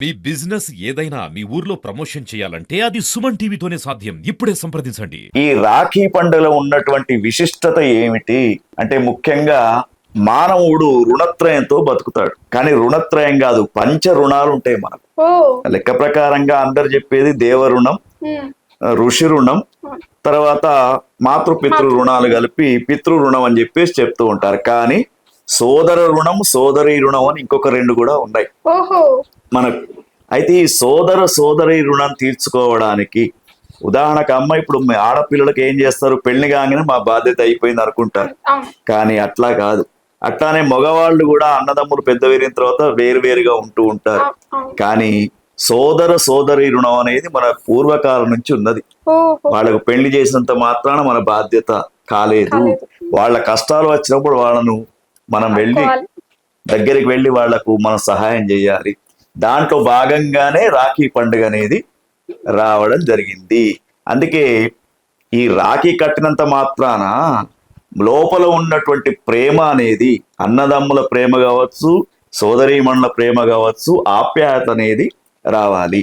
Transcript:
మీ business ఏదైనా మీ ఊర్లో promotion చేయాలంటే అది సుమన్ టీవీతోనే సాధ్యం. ఇప్పుడే సంప్రదించండి. ఈ రాఖీ పండుగలో ఉన్నటువంటి విశిష్టత ఏమిటి అంటే ముఖ్యంగా మానవుడు రుణత్రయంతో బతుకుతాడు. కానీ రుణత్రయం కాదు, పంచ రుణాలు ఉంటాయి మనకు. లెక్క ప్రకారంగా అందరు చెప్పేది దేవ రుణం, ఋషి రుణం, తర్వాత మాతృపితృ రుణాలు కలిపి పితృ రుణం అని చెప్పేసి చెప్తూ ఉంటారు. కానీ సోదర రుణం, సోదరి రుణం అని ఇంకొక రెండు కూడా ఉన్నాయి మనకు. అయితే ఈ సోదరి రుణం తీర్చుకోవడానికి ఉదాహరణకు అమ్మ ఇప్పుడు మీ ఆడపిల్లలకి ఏం చేస్తారు, పెళ్లి కాగానే మా బాధ్యత అయిపోయింది అనుకుంటారు. కానీ అట్లా కాదు. అట్లానే మగవాళ్ళు కూడా అన్నదమ్ములు పెద్ద వేరిన తర్వాత వేరువేరుగా ఉంటూ ఉంటారు. కానీ సోదరి రుణం అనేది మన పూర్వకాలం నుంచి ఉన్నది. వాళ్ళకు పెళ్లి చేసినంత మాత్రాన మన బాధ్యత కాలేదు. వాళ్ళ కష్టాలు వచ్చినప్పుడు వాళ్ళను మనం దగ్గరికి వెళ్ళి వాళ్లకు మనం సహాయం చేయాలి. దాంట్లో భాగంగానే రాఖీ పండుగ అనేది రావడం జరిగింది. అందుకే ఈ రాఖీ కట్టినంత మాత్రాన లోపల ఉన్నటువంటి ప్రేమ అనేది, అన్నదమ్ముల ప్రేమ కావచ్చు, సోదరీమణుల ప్రేమ కావచ్చు, ఆప్యాయత అనేది రావాలి.